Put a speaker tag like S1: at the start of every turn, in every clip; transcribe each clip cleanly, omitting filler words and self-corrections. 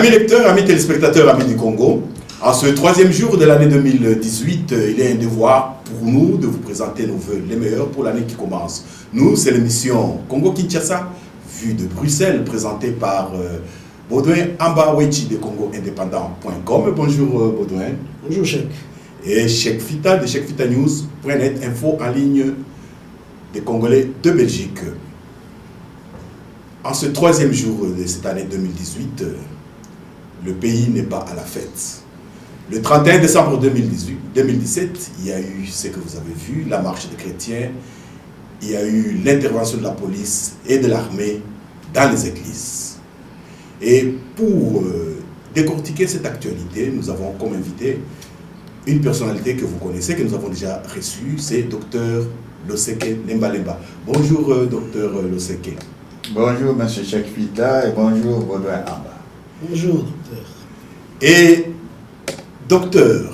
S1: Amis lecteurs, amis téléspectateurs, amis du Congo, en ce troisième jour de l'année 2018, il est un devoir pour nous de vous présenter nos vœux les meilleurs pour l'année qui commence. Nous, c'est l'émission Congo-Kinshasa, vue de Bruxelles, présentée par Baudouin Ambawechi de CongoIndépendant.com. Bonjour Baudouin.
S2: Bonjour Cheikh.
S1: Et Cheikh Fita de CheikFitaNews.net, info en ligne des Congolais de Belgique. En ce troisième jour de cette année 2018, le pays n'est pas à la fête. Le 31 décembre 2017, il y a eu ce que vous avez vu, la marche des chrétiens, il y a eu l'intervention de la police et de l'armée dans les églises. Et pour décortiquer cette actualité, nous avons comme invité une personnalité que vous connaissez, que nous avons déjà reçue, c'est Dr Loseke Lemba-Lemba. Bonjour Dr Loseke.
S3: Bonjour M. Cheikh Fita et bonjour Baudouin Amba.
S2: Bonjour docteur.
S1: Et docteur,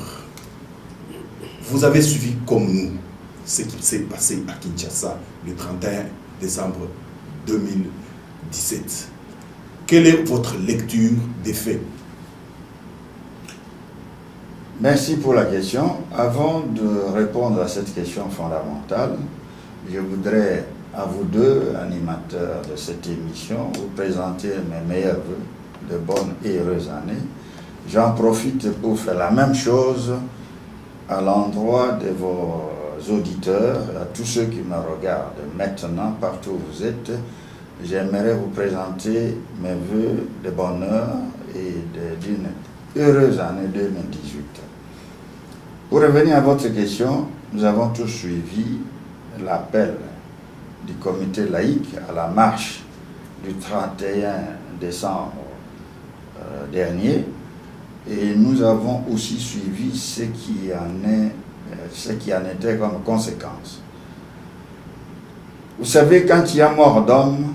S1: vous avez suivi comme nous ce qui s'est passé à Kinshasa le 31 décembre 2017. Quelle est votre lecture des faits?
S3: Merci pour la question. Avant de répondre à cette question fondamentale, je voudrais à vous deux, animateurs de cette émission, vous présenter mes meilleurs vœux de bonnes et heureuses années. J'en profite pour faire la même chose à l'endroit de vos auditeurs, à tous ceux qui me regardent maintenant, partout où vous êtes. J'aimerais vous présenter mes vœux de bonheur et d'une heureuse année 2018. Pour revenir à votre question, nous avons tous suivi l'appel du comité laïque à la marche du 31 décembre dernier, et nous avons aussi suivi ce qui en était comme conséquence. Vous savez, quand il y a mort d'homme,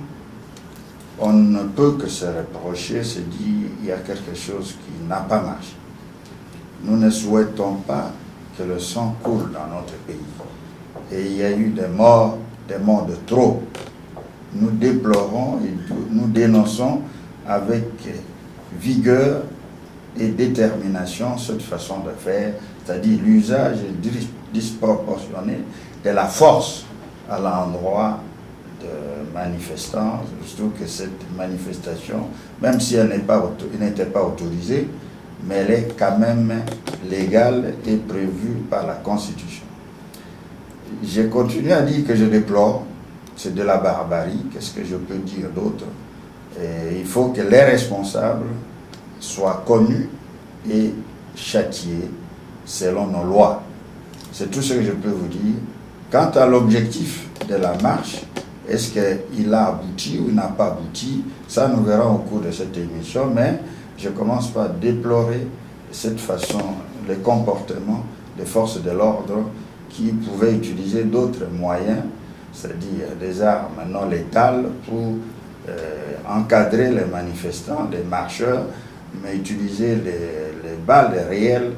S3: on ne peut que se reprocher, se dire il y a quelque chose qui n'a pas marché. Nous ne souhaitons pas que le sang coule dans notre pays. Et il y a eu des morts de trop. Nous déplorons et nous dénonçons avec vigueur et détermination cette façon de faire, c'est-à-dire l'usage disproportionné de la force à l'endroit de manifestants, surtout que cette manifestation, même si elle n'était pas autorisée, mais elle est quand même légale et prévue par la Constitution. J'ai continué à dire que je déplore, c'est de la barbarie, qu'est-ce que je peux dire d'autre? Il faut que les responsables soient connus et châtiés selon nos lois. C'est tout ce que je peux vous dire. Quant à l'objectif de la marche, est-ce qu'il a abouti ou il n'a pas abouti? Ça, nous verrons au cours de cette émission, mais je commence par déplorer cette façon, le comportement des forces de l'ordre qui pouvaient utiliser d'autres moyens, c'est-à-dire des armes non létales pour encadrer les manifestants, les marcheurs, mais utiliser les balles réelles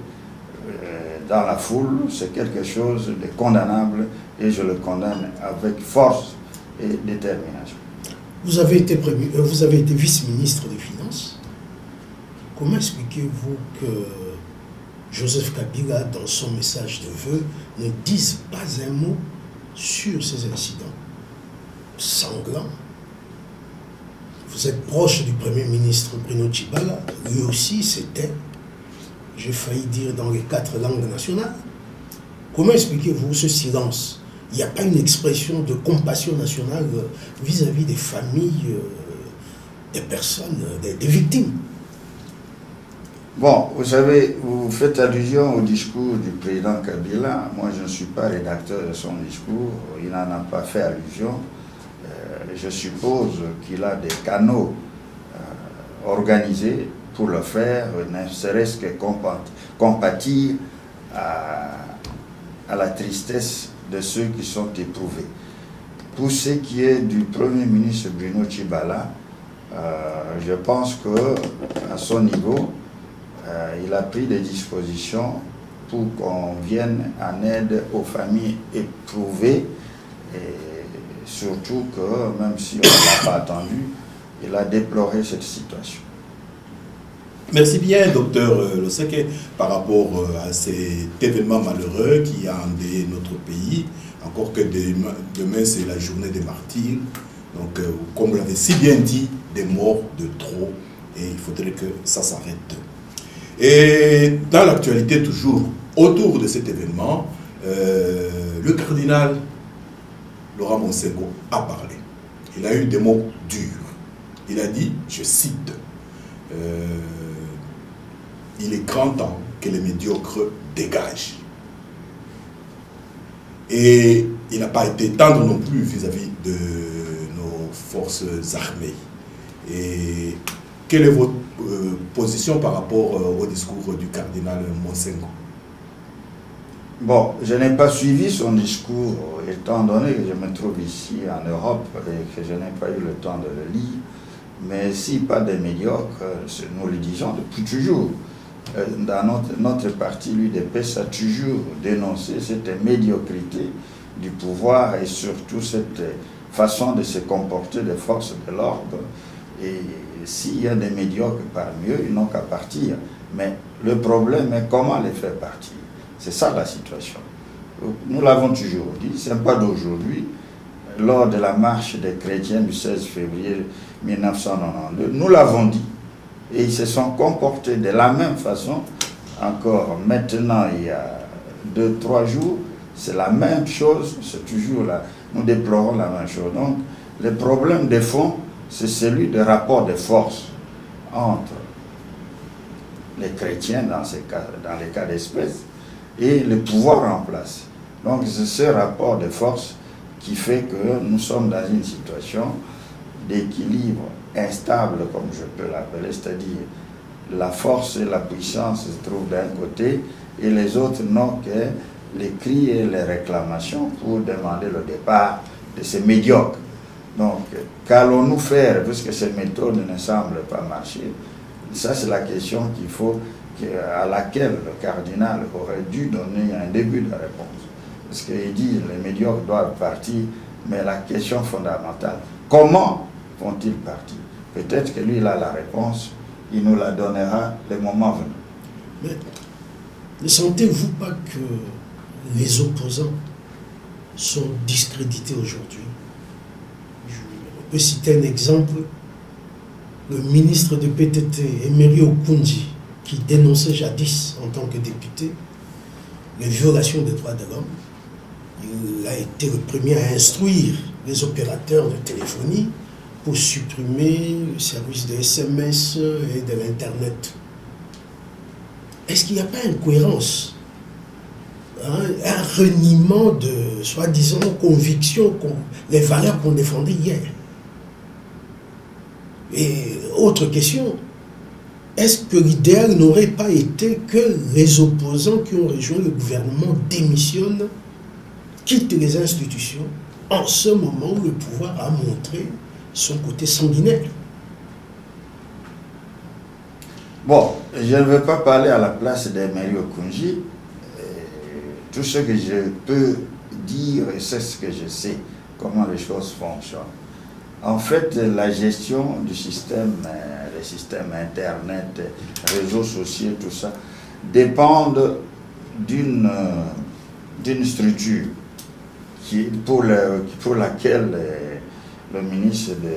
S3: dans la foule, c'est quelque chose de condamnable et je le condamne avec force et détermination.
S2: Vous avez été vice-ministre des Finances. Comment expliquez-vous que Joseph Kabila, dans son message de vœux, ne dise pas un mot sur ces incidents sanglants? Vous êtes proche du Premier ministre Bruno Tshibala, lui aussi c'était, j'ai failli dire, dans les 4 langues nationales. Comment expliquez-vous ce silence? Il n'y a pas une expression de compassion nationale vis-à-vis des familles, des personnes, des victimes?
S3: Bon, vous savez, vous faites allusion au discours du président Kabila. Moi, je ne suis pas rédacteur de son discours. Il n'en a pas fait allusion. Je suppose qu'il a des canaux organisés pour le faire, ne serait-ce que compatir à la tristesse de ceux qui sont éprouvés. Pour ce qui est du Premier ministre Bruno Tshibala, je pense qu'à son niveau, il a pris des dispositions pour qu'on vienne en aide aux familles éprouvées, et surtout que même si on ne l'a pas attendu, il a déploré cette situation.
S1: Merci bien, docteur Loseke, par rapport à cet événement malheureux qui a endeuillé notre pays. Encore que demain, c'est la journée des martyrs. Donc, comme vous l'avez si bien dit, des morts de trop. Et il faudrait que ça s'arrête. Et dans l'actualité, toujours autour de cet événement, le cardinal Laurent Monsengo a parlé. Il a eu des mots durs. Il a dit, je cite, il est grand temps que les médiocres dégagent. Et il n'a pas été tendre non plus vis-à-vis de nos forces armées. Et quelle est votre position par rapport au discours du cardinal Monsengo?
S3: Bon, je n'ai pas suivi son discours, étant donné que je me trouve ici en Europe et que je n'ai pas eu le temps de le lire. Mais si pas des médiocres, nous le disons depuis toujours. Dans notre parti, l'UDPS a toujours dénoncé cette médiocrité du pouvoir et surtout cette façon de se comporter des forces de l'ordre. Et s'il y a des médiocres parmi eux, ils n'ont qu'à partir. Mais le problème est comment les faire partir. C'est ça la situation. Nous l'avons toujours dit, ce n'est pas d'aujourd'hui. Lors de la marche des chrétiens du 16 février 1992, nous l'avons dit. Et ils se sont comportés de la même façon. Encore maintenant, il y a 2-3 jours, c'est la même chose, c'est toujours là. Nous déplorons la même chose. Donc, le problème de fond, c'est celui des rapports de force entre les chrétiens, dans les cas d'espèce, et le pouvoir en place. Donc, c'est ce rapport de force qui fait que nous sommes dans une situation d'équilibre instable, comme je peux l'appeler, c'est-à-dire la force et la puissance se trouvent d'un côté et les autres n'ont que les cris et les réclamations pour demander le départ de ces médiocres. Donc, qu'allons-nous faire puisque ces méthodes ne semblent pas marcher? Ça, c'est la question à laquelle le cardinal aurait dû donner un début de réponse. Parce qu'il dit que les médiocres doivent partir, mais la question fondamentale, comment vont-ils partir? Peut-être que lui, il a la réponse, il nous la donnera le moment venu.
S2: Mais ne sentez-vous pas que les opposants sont discrédités aujourd'hui? On peut citer un exemple, le ministre de PTT, Emery Okundi, qui dénonçait jadis, en tant que député, les violations des droits de l'homme. Il a été le premier à instruire les opérateurs de téléphonie pour supprimer le service de SMS et de l'Internet. Est-ce qu'il n'y a pas une cohérence, un reniement de, soi-disant, convictions, les valeurs qu'on défendait hier? Et autre question, est-ce que l'idéal n'aurait pas été que les opposants qui ont rejoint le gouvernement démissionnent, quittent les institutions, en ce moment où le pouvoir a montré son côté sanguinaire?
S3: Bon, je ne veux pas parler à la place d'Emery Okundi. Tout ce que je peux dire, et c'est ce que je sais, comment les choses fonctionnent. En fait, la gestion du système, les systèmes Internet, réseaux sociaux, tout ça, dépendent d'une structure pour laquelle le ministre de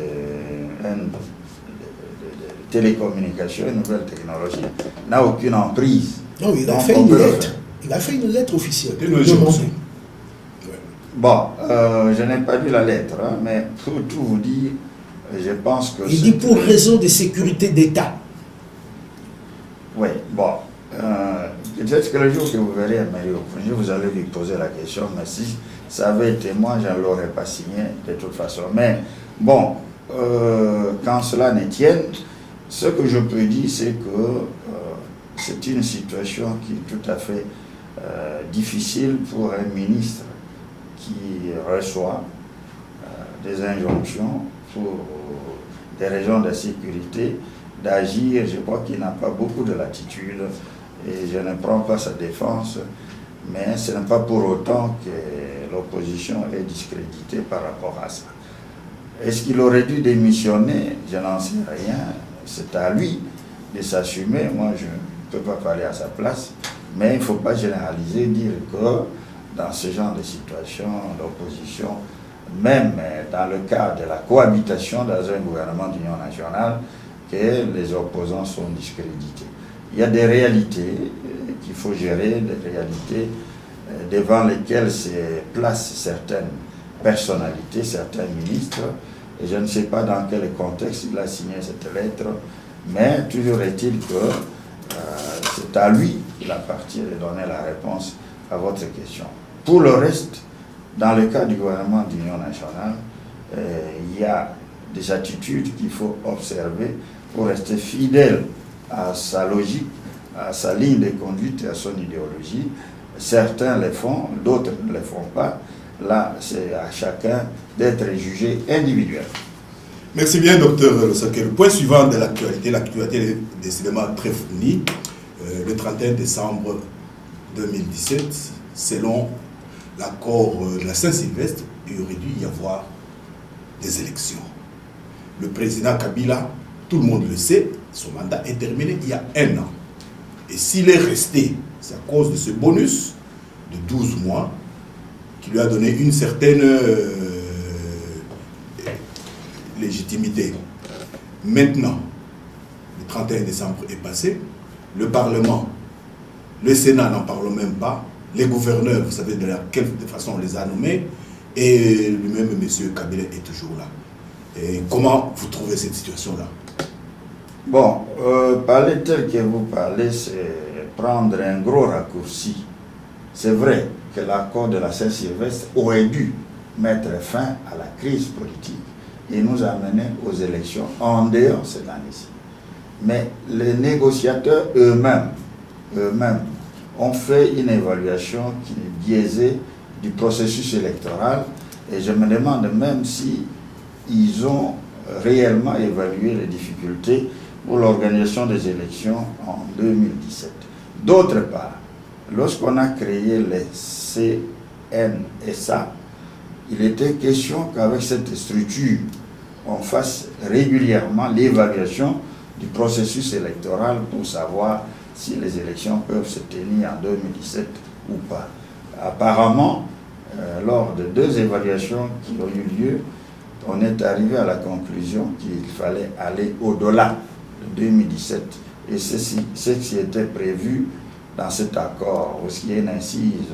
S3: télécommunications et nouvelles technologies n'a aucune emprise.
S2: Non, il a fait une lettre. Il a fait une lettre officielle.
S3: Bon, je n'ai pas lu la lettre, hein, mais pour tout vous dire, je pense que...
S2: Il dit pour raison de sécurité d'État.
S3: Oui, bon. Peut-être que le jour que vous verrez Emery Okundi, vous allez lui poser la question, mais si ça avait été moi, je ne l'aurais pas signé de toute façon. Mais bon, quand cela ne tienne, ce que je peux dire, c'est que c'est une situation qui est tout à fait difficile pour un ministre qui reçoit des injonctions pour des raisons de sécurité d'agir. Je crois qu'il n'a pas beaucoup de latitude et je ne prends pas sa défense, mais ce n'est pas pour autant que l'opposition est discréditée par rapport à ça. Est-ce qu'il aurait dû démissionner? Je n'en sais rien, c'est à lui. de s'assumer. Moi, je ne peux pas parler à sa place, mais il ne faut pas généraliser, dire que dans ce genre de situation, l'opposition, même dans le cadre de la cohabitation dans un gouvernement d'union nationale, que les opposants sont discrédités. Il y a des réalités qu'il faut gérer, des réalités devant lesquelles se placent certaines personnalités, certains ministres. Et je ne sais pas dans quel contexte il a signé cette lettre, mais toujours est-il que c'est à lui qu'il appartient de donner la réponse à votre question. Pour le reste, dans le cas du gouvernement d'union nationale, il y a des attitudes qu'il faut observer pour rester fidèle à sa logique, à sa ligne de conduite et à son idéologie. Certains les font, d'autres ne les font pas. Là, c'est à chacun d'être jugé individuel.
S1: Merci bien, docteur Losake. Le point suivant de l'actualité est décidément très fournie. Le 31 décembre 2017, selon l'accord de la Saint-Sylvestre, il aurait dû y avoir des élections. Le président Kabila, tout le monde le sait, son mandat est terminé il y a 1 an. Et s'il est resté, c'est à cause de ce bonus de 12 mois qui lui a donné une certaine légitimité. Maintenant, le 31 décembre est passé, le Parlement, le Sénat n'en parle même pas, les gouverneurs, vous savez de quelle façon on les a nommés, et lui-même, M. Kabila, est toujours là. Et comment vous trouvez cette situation-là?
S3: Bon, parler tel que vous parlez, c'est prendre un gros raccourci. C'est vrai que l'accord de la Saint-Sylvestre aurait dû mettre fin à la crise politique et nous amener aux élections en dehors cette année-ci. Mais les négociateurs eux-mêmes ont fait une évaluation qui est biaisée du processus électoral et je me demande même si ils ont réellement évalué les difficultés pour l'organisation des élections en 2017. D'autre part, lorsqu'on a créé les CNSA, il était question qu'avec cette structure, on fasse régulièrement l'évaluation du processus électoral pour savoir si les élections peuvent se tenir en 2017 ou pas. Apparemment, lors de 2 évaluations qui ont eu lieu, on est arrivé à la conclusion qu'il fallait aller au-delà de 2017. Et c'est ce qui était prévu dans cet accord, aussi il y a une incise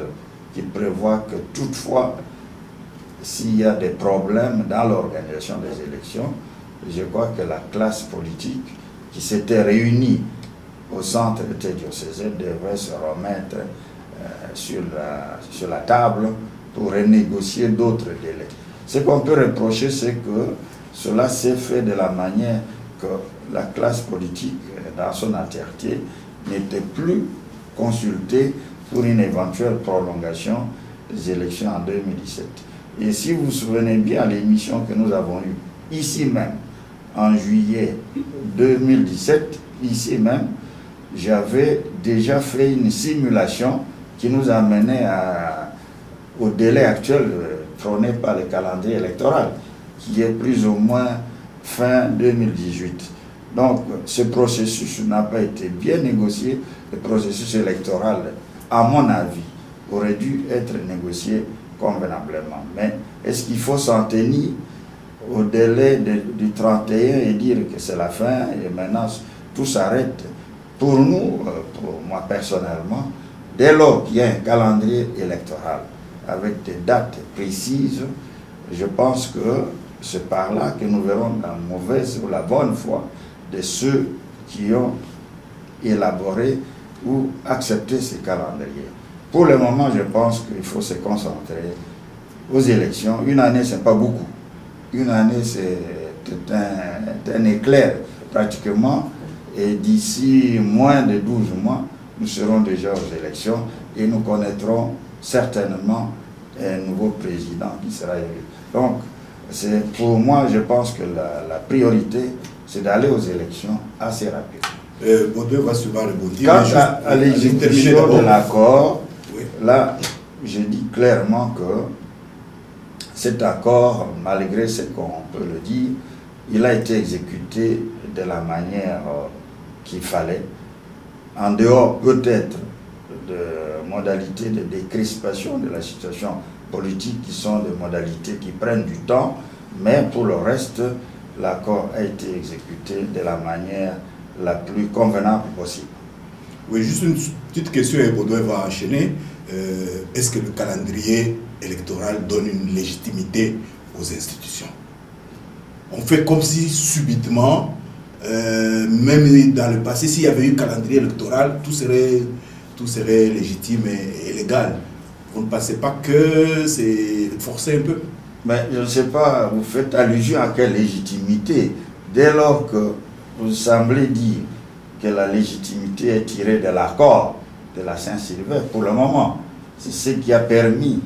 S3: qui prévoit que toutefois, s'il y a des problèmes dans l'organisation des élections, je crois que la classe politique qui s'était réunie au centre interdiocésain devrait se remettre sur la table pour renégocier d'autres délais. Ce qu'on peut reprocher, c'est que cela s'est fait de la manière que la classe politique, dans son entièreté, n'était plus consultée pour une éventuelle prolongation des élections en 2017. Et si vous vous souvenez bien, à l'émission que nous avons eue ici même, en juillet 2017, ici même, j'avais déjà fait une simulation qui nous amenait au délai actuel prôné par le calendrier électoral, qui est plus ou moins fin 2018. Donc, ce processus n'a pas été bien négocié. Le processus électoral, à mon avis, aurait dû être négocié convenablement. Mais est-ce qu'il faut s'en tenir au délai du 31 et dire que c'est la fin et maintenant tout s'arrête? Pour nous, pour moi personnellement, dès lors qu'il y a un calendrier électoral avec des dates précises, je pense que c'est par là que nous verrons la mauvaise ou la bonne foi de ceux qui ont élaboré ou accepté ces calendriers. Pour le moment, je pense qu'il faut se concentrer aux élections. Une année, ce n'est pas beaucoup. Une année, c'est un éclair pratiquement. Et d'ici moins de 12 mois, nous serons déjà aux élections et nous connaîtrons certainement un nouveau président qui sera élu. Donc, pour moi, je pense que la priorité, c'est d'aller aux élections assez rapidement.
S1: Baudouin va souvent rebondir.
S3: Quant à l'exécution de l'accord,
S1: oui.
S3: Là, je dis clairement que cet accord, malgré ce qu'on peut le dire, il a été exécuté de la manière qu'il fallait, en dehors peut-être de modalités de décrispation de la situation politique qui sont des modalités qui prennent du temps, mais pour le reste, l'accord a été exécuté de la manière la plus convenable possible.
S1: Oui, juste une petite question et Baudouin va enchaîner. Est-ce que le calendrier électoral donne une légitimité aux institutions? On fait comme si subitement, même dans le passé, s'il y avait eu calendrier électoral, tout serait légitime et légal. Vous ne pensez pas que c'est forcé un peu?
S3: Mais je ne sais pas, vous faites allusion à quelle légitimité? Dès lors que vous semblez dire que la légitimité est tirée de l'accord de la Saint-Sylvain, pour le moment, c'est ce qui a permis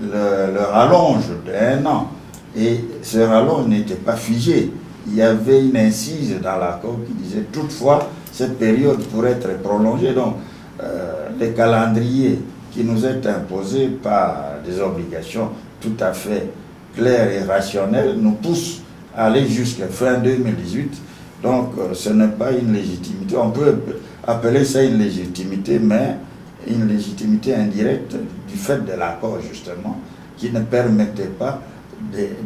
S3: le rallonge d'1 an. Et ce rallonge n'était pas figé. Il y avait une incise dans l'accord qui disait toutefois cette période pourrait être prolongée. Donc, les calendriers qui nous est imposé par des obligations tout à fait claires et rationnelles nous poussent à aller jusqu'à fin 2018. Donc ce n'est pas une légitimité. On peut appeler ça une légitimité, mais une légitimité indirecte du fait de l'accord justement, qui ne permettait pas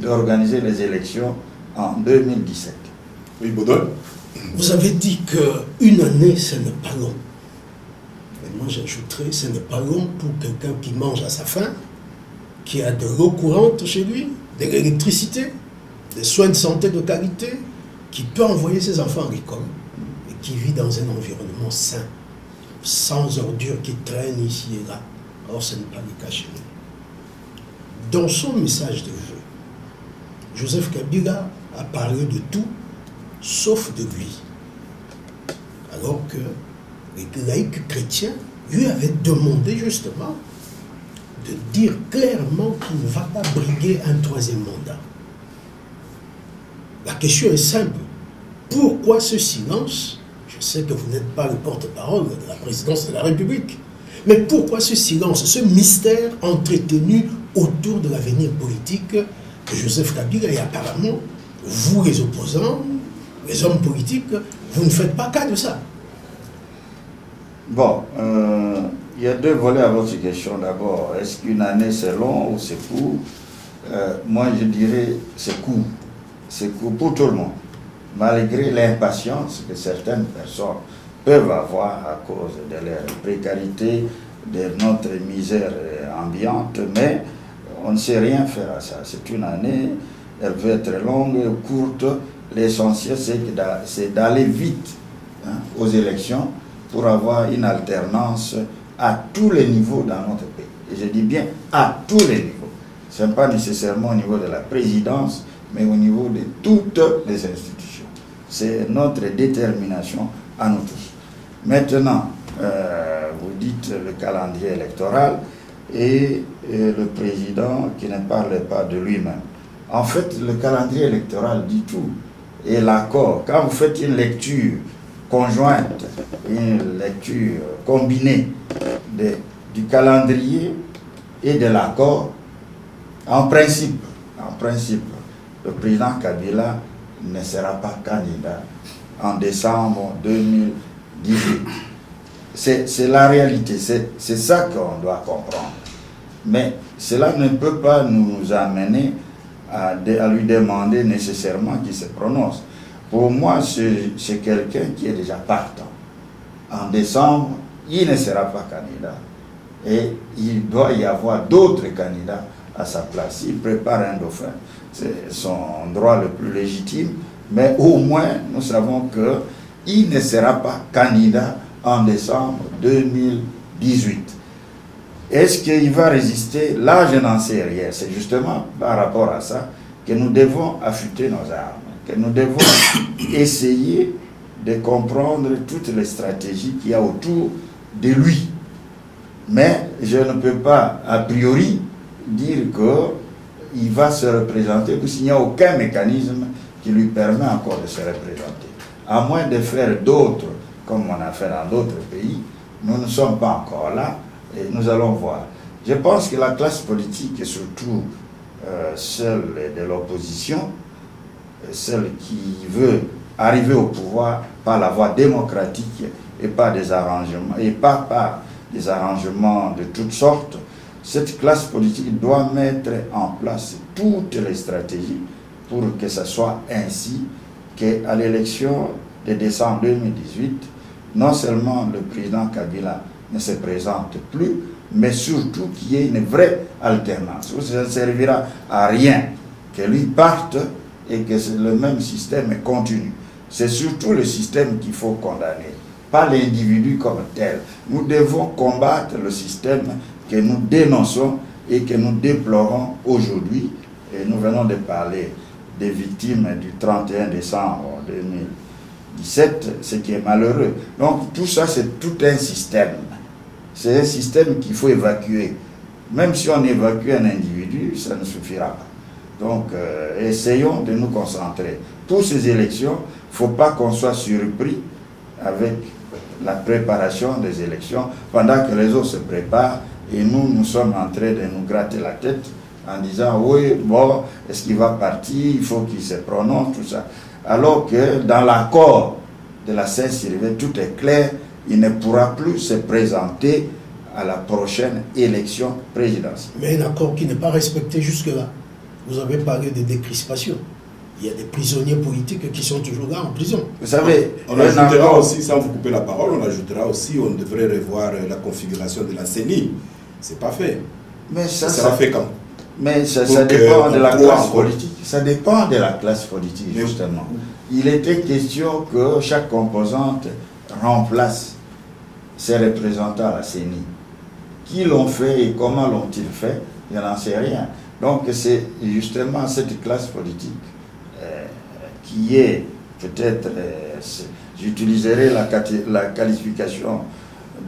S3: d'organiser les élections en 2017.
S1: Oui, Baudouin.
S2: Vous avez dit qu'une année, ce n'est pas long. Moi, j'ajouterais, ce n'est pas long pour quelqu'un qui mange à sa faim, qui a de l'eau courante chez lui, de l'électricité, des soins de santé de qualité, qui peut envoyer ses enfants à l'école et qui vit dans un environnement sain, sans ordures qui traînent ici et là. Or, ce n'est pas le cas chez nous. Dans son message de vœux, Joseph Kabila a parlé de tout, sauf de lui. Alors que les laïcs chrétiens lui avaient demandé justement de dire clairement qu'il ne va pas briguer un 3e mandat. La question est simple. Pourquoi ce silence? Je sais que vous n'êtes pas le porte-parole de la présidence de la République, mais pourquoi ce silence, ce mystère entretenu autour de l'avenir politique de Joseph Kabila? Et apparemment, vous les opposants, les hommes politiques, vous ne faites pas cas de ça.
S3: Bon, il y a 2 volets à votre question. D'abord, est-ce qu'une année c'est long ou c'est court? Moi je dirais c'est court. C'est court pour tout le monde. Malgré l'impatience que certaines personnes peuvent avoir à cause de leur précarité, de notre misère ambiante, mais on ne sait rien faire à ça. C'est une année, elle peut être longue ou courte. L'essentiel c'est d'aller vite aux élections pour avoir une alternance à tous les niveaux dans notre pays. Et je dis bien à tous les niveaux. Ce n'est pas nécessairement au niveau de la présidence, mais au niveau de toutes les institutions. C'est notre détermination à nous tous. Maintenant, vous dites le calendrier électoral et le président qui ne parle pas de lui-même. En fait, le calendrier électoral dit tout. Et l'accord, quand vous faites une lecture conjointe, une lecture combinée du calendrier et de l'accord, en principe, le président Kabila ne sera pas candidat en décembre 2018. C'est la réalité, c'est ça qu'on doit comprendre. Mais cela ne peut pas nous amener à lui demander nécessairement qu'il se prononce. Pour moi, c'est quelqu'un qui est déjà partant. En décembre, il ne sera pas candidat. Et il doit y avoir d'autres candidats à sa place. Il prépare un dauphin. C'est son droit le plus légitime. Mais au moins, nous savons qu'il ne sera pas candidat en décembre 2018. Est-ce qu'il va résister? Là, je n'en sais rien. C'est justement par rapport à ça que nous devons affûter nos armes, que nous devons essayer de comprendre toutes les stratégies qu'il y a autour de lui. Mais je ne peux pas, a priori, dire qu'il va se représenter, parce qu'il n'y a aucun mécanisme qui lui permet encore de se représenter. À moins de faire d'autres, comme on a fait dans d'autres pays, nous ne sommes pas encore là, et nous allons voir. Je pense que la classe politique, et surtout celle de l'opposition, celle qui veut arriver au pouvoir par la voie démocratique et par des arrangements, et pas par des arrangements de toutes sortes. Cette classe politique doit mettre en place toutes les stratégies pour que ce soit ainsi qu'à l'élection de décembre 2018, non seulement le président Kabila ne se présente plus, mais surtout qu'il y ait une vraie alternance. Ça ne servira à rien que lui parte et que le même système continue. C'est surtout le système qu'il faut condamner, pas l'individu comme tel. Nous devons combattre le système que nous dénonçons et que nous déplorons aujourd'hui. Et nous venons de parler des victimes du 31 décembre 2017, ce qui est malheureux. Donc tout ça, c'est tout un système. C'est un système qu'il faut évacuer. Même si on évacue un individu, ça ne suffira pas. Donc essayons de nous concentrer. Pour ces élections, il ne faut pas qu'on soit surpris avec la préparation des élections pendant que les autres se préparent et nous sommes en train de nous gratter la tête en disant oui, bon, est-ce qu'il va partir, il faut qu'il se prononce, tout ça. Alors que dans l'accord de la Saint-Sylvain, tout est clair, il ne pourra plus se présenter à la prochaine élection présidentielle.
S2: Mais un accord qui n'est pas respecté jusque-là. Vous avez parlé de décrispation. Il y a des prisonniers politiques qui sont toujours là en prison.
S3: Vous savez,
S1: on ajoutera aussi, sans vous couper la parole, on ajoutera aussi, on devrait revoir la configuration de la CENI. C'est pas fait.
S3: Mais ça
S1: sera fait quand?
S3: Mais ça dépend de la classe politique. Ça dépend de la classe politique, justement. Il était question que chaque composante remplace ses représentants à la CENI. Qui l'ont fait et comment l'ont-ils fait? Je n'en sais rien. Donc c'est justement cette classe politique qui est peut-être, j'utiliserai la qualification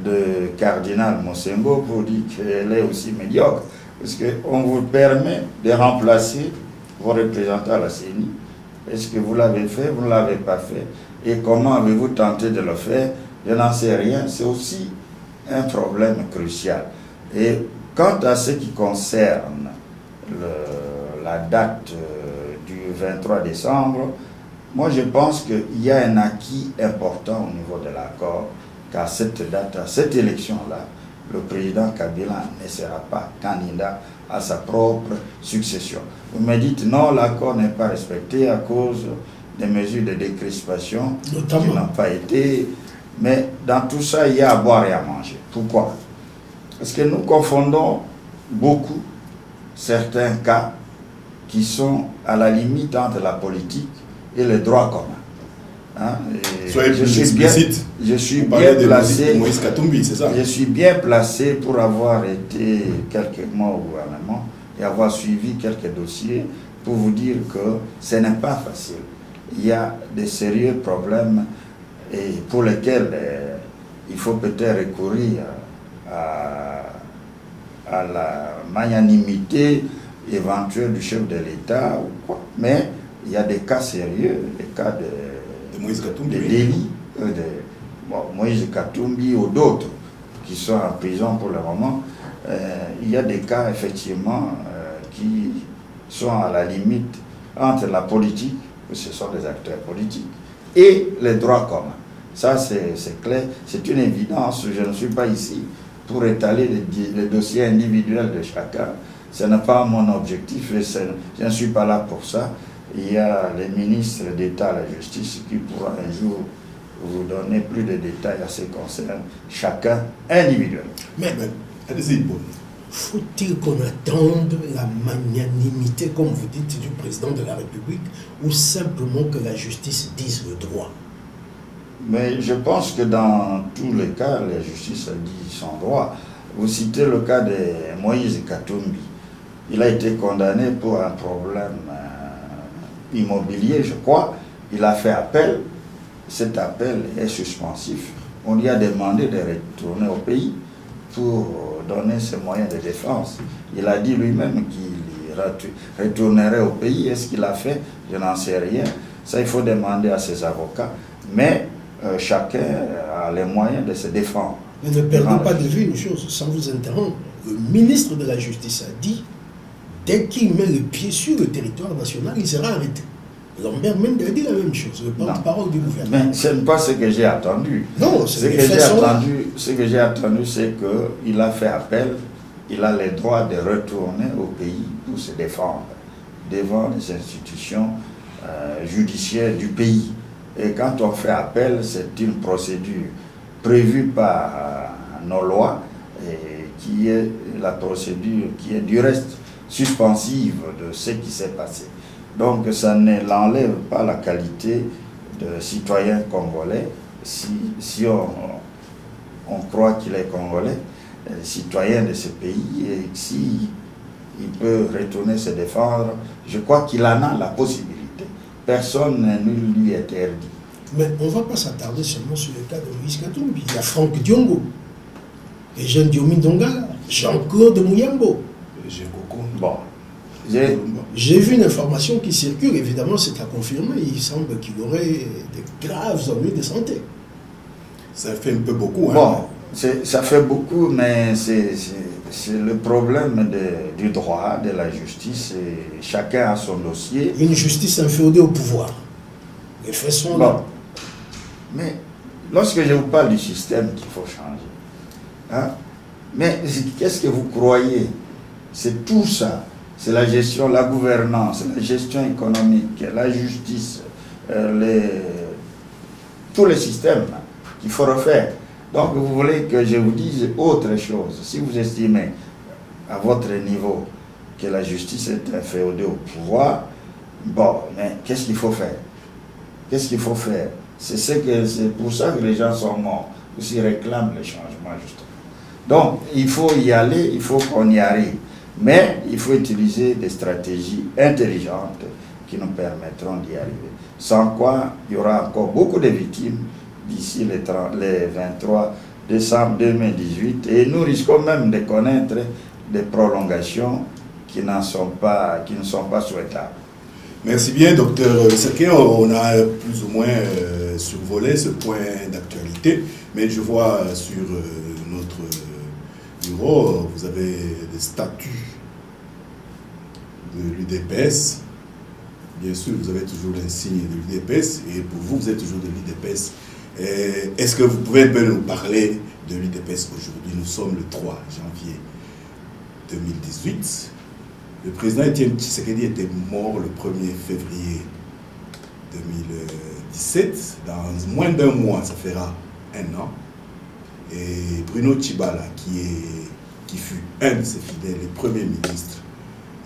S3: de Cardinal Monsembo pour dire qu'elle est aussi médiocre, parce qu'on vous permet de remplacer vos représentants à la CENI. Est-ce que vous l'avez fait, vous ne l'avez pas fait? Et comment avez-vous tenté de le faire? Je n'en sais rien. C'est aussi un problème crucial. Et quant à ce qui concerne la date du 23 décembre, moi je pense qu'il y a un acquis important au niveau de l'accord, qu'à cette date, à cette élection-là, le président Kabila ne sera pas candidat à sa propre succession. Vous me dites non, l'accord n'est pas respecté à cause des mesures de décrispation qui n'ont pas été. Mais dans tout ça, il y a à boire et à manger. Pourquoi? Parce que nous confondons beaucoup certains cas qui sont à la limite entre la politique et le droit commun. Hein?
S1: Soyez plus explicite.
S3: Je suis bien placé.
S1: Moïse Katumbi, c'est ça?
S3: Je suis bien placé pour avoir été quelques mois au gouvernement et avoir suivi quelques dossiers pour vous dire que ce n'est pas facile. Il y a des sérieux problèmes et pour lesquels il faut peut-être recourir à la magnanimité éventuelle du chef de l'État ou quoi. Mais il y a des cas sérieux, des cas de
S1: Moïse Katumbi,
S3: délit, Moïse Katumbi ou d'autres qui sont en prison pour le moment. Il y a des cas effectivement qui sont à la limite entre la politique, ce sont des acteurs politiques, et les droits communs. Ça c'est clair, c'est une évidence. Je ne suis pas ici pour étaler les dossiers individuels de chacun. Ce n'est pas mon objectif et je ne suis pas là pour ça. Il y a les ministres d'État à la justice qui pourront un jour vous donner plus de détails à ce qui concerne chacun individuellement.
S2: Mais
S1: allez-y, bon.
S2: Faut-il qu'on attende la magnanimité, comme vous dites, du président de la République, ou simplement que la justice dise le droit?
S3: Mais je pense que dans tous les cas, la justice a dit son droit. Vous citez le cas de Moïse Katumbi. Il a été condamné pour un problème immobilier, je crois. Il a fait appel. Cet appel est suspensif. On lui a demandé de retourner au pays pour donner ses moyens de défense. Il a dit lui-même qu'il retournerait au pays. Est-ce qu'il a fait? Je n'en sais rien. Ça, il faut demander à ses avocats. Mais chacun a les moyens de se défendre.
S2: Mais ne perdons pas de vue une chose, sans vous interrompre. Le ministre de la Justice a dit, dès qu'il met le pied sur le territoire national, il sera arrêté. Lambert Mende a dit la même chose, le porte-parole du gouvernement.
S3: Mais ce n'est pas ce que j'ai attendu.
S2: Non,
S3: ce que j'ai attendu, c'est qu'il a fait appel, il a le droit de retourner au pays pour se défendre devant les institutions judiciaires du pays. Et quand on fait appel, c'est une procédure prévue par nos lois, et qui est la procédure qui est du reste suspensive de ce qui s'est passé. Donc ça ne l'enlève pas la qualité de citoyen congolais, si on croit qu'il est congolais, citoyen de ce pays, et si il peut retourner se défendre, je crois qu'il en a la possibilité. Personne ne lui interdit.
S2: Mais on ne va pas s'attarder seulement sur le cas de Moïse Katumbi. Il y a Franck Diongo, Eugène Diomi Dongala, Jean-Claude Mouyambo.
S3: Bon.
S2: J'ai vu une information qui circule, évidemment c'est à confirmer, il semble qu'il aurait de graves ennuis de santé.
S1: Ça fait un peu beaucoup. Hein.
S3: Bon, ça fait beaucoup, mais c'est le problème du droit, de la justice, et chacun a son dossier.
S2: Une justice inféodée au pouvoir. Les faits sont là.
S3: Mais lorsque je vous parle du système qu'il faut changer, hein, mais qu'est-ce que vous croyez? C'est tout ça. C'est la gestion, la gouvernance, la gestion économique, la justice, tous les systèmes qu'il faut refaire. Donc vous voulez que je vous dise autre chose. Si vous estimez à votre niveau que la justice est inféodée au pouvoir, bon, mais qu'est-ce qu'il faut faire? Qu'est-ce qu'il faut faire? C'est pour ça que les gens sont morts, ils réclament les changements justement. Donc il faut y aller, il faut qu'on y arrive. Mais il faut utiliser des stratégies intelligentes qui nous permettront d'y arriver. Sans quoi, il y aura encore beaucoup de victimes d'ici les 23 décembre 2018. Et nous risquons même de connaître des prolongations qui ne sont pas souhaitables.
S1: Merci bien, docteur Seké. On a plus ou moins survolé ce point d'actualité. Mais je vois sur notre bureau, vous avez des statuts de l'UDPS. Bien sûr, vous avez toujours l'insigne de l'UDPS et pour vous, vous êtes toujours de l'UDPS. Est-ce que vous pouvez un peu nous parler de l'UDPS aujourd'hui? Nous sommes le 3 janvier 2018. Le président Étienne Tshisekedi était mort le 1er février 2017. Dans moins d'un mois, ça fera un an. Et Bruno Tshibala, qui fut un de ses fidèles, le Premier ministre,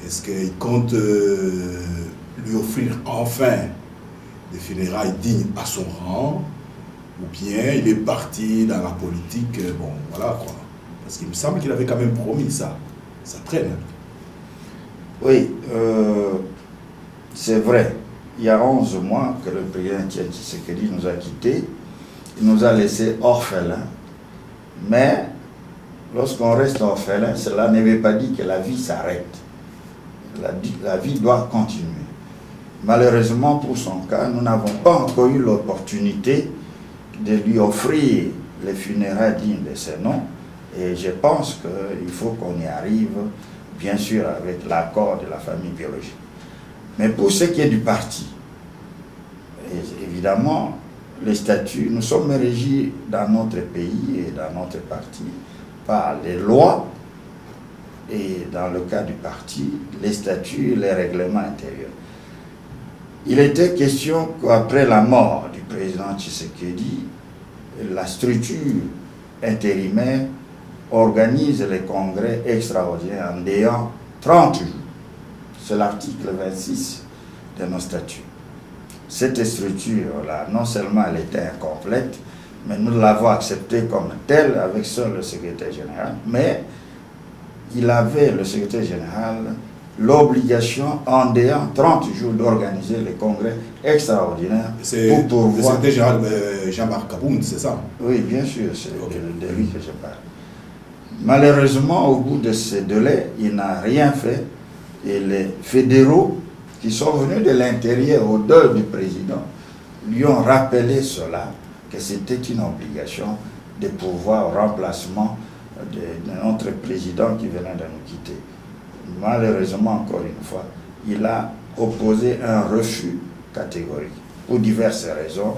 S1: est-ce qu'il compte lui offrir enfin des funérailles dignes à son rang, ou bien il est parti dans la politique, bon, voilà quoi. Parce qu'il me semble qu'il avait quand même promis ça. Ça traîne.
S3: Oui, c'est vrai. Il y a 11 mois que le président Étienne Tshisekedi nous a quittés. Il nous a laissés orphelins. Mais lorsqu'on reste orphelin, cela ne veut pas dire que la vie s'arrête. La vie doit continuer. Malheureusement pour son cas, nous n'avons pas encore eu l'opportunité de lui offrir les funérailles dignes de ses noms. Et je pense qu'il faut qu'on y arrive, bien sûr, avec l'accord de la famille biologique. Mais pour ce qui est du parti, évidemment, les statuts, nous sommes régis dans notre pays et dans notre parti par les lois et dans le cas du parti, les statuts et les règlements intérieurs. Il était question qu'après la mort du président Tshisekedi, la structure intérimaire organise les congrès extraordinaires en ayant 30 jours. C'est l'article 26 de nos statuts. Cette structure-là, non seulement elle était incomplète, mais nous l'avons acceptée comme telle avec seul le secrétaire général, mais il avait, le secrétaire général, l'obligation, en ayant 30 jours, d'organiser les congrès extraordinaires pour pourvoir...
S1: Le secrétaire général Jean-Marc Kabound, c'est ça?
S3: Oui, bien sûr, c'est de lui que je parle. Malheureusement, au bout de ces délais, il n'a rien fait, et les fédéraux qui sont venus de l'intérieur au deuil du président lui ont rappelé cela, que c'était une obligation de pouvoir au remplacement de notre président qui venait de nous quitter. Malheureusement, encore une fois, il a opposé un refus catégorie, pour diverses raisons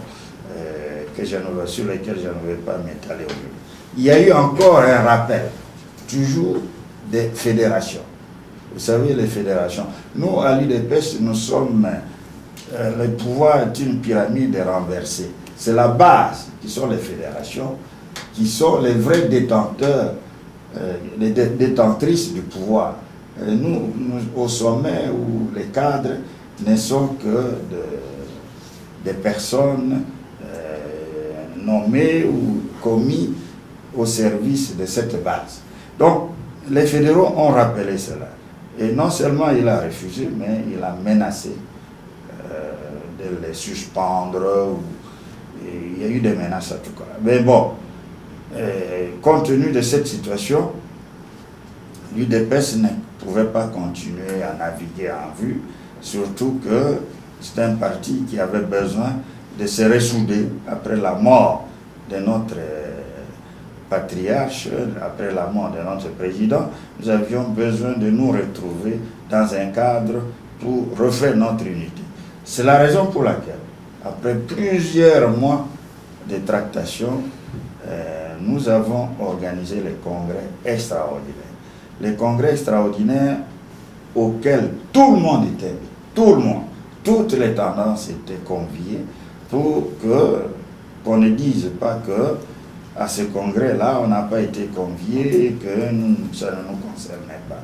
S3: sur lesquelles je ne vais pas m'étaler aujourd'hui. Il y a eu encore un rappel, toujours des fédérations. Vous savez, les fédérations. Nous, à l'UDPS, nous sommes... le pouvoir est une pyramide renversée. C'est la base qui sont les fédérations, qui sont les vrais détenteurs, les détentrices du pouvoir. Nous, au sommet, où les cadres ne sont que des personnes nommées ou commis au service de cette base. Donc, les fédéraux ont rappelé cela. Et non seulement il a refusé, mais il a menacé de les suspendre. Il y a eu des menaces en tout cas. Mais bon, compte tenu de cette situation, l'UDPS ne pouvait pas continuer à naviguer en vue, surtout que c'est un parti qui avait besoin de se ressouder après la mort de notre patriarche, après la mort de notre président. Nous avions besoin de nous retrouver dans un cadre pour refaire notre unité. C'est la raison pour laquelle, après plusieurs mois de tractations, nous avons organisé les congrès extraordinaires. Les congrès extraordinaires auxquels tout le monde était, tout le monde, toutes les tendances étaient conviées pour qu'on ne dise pas que à ce congrès-là, on n'a pas été conviés et que ça ne nous concernait pas.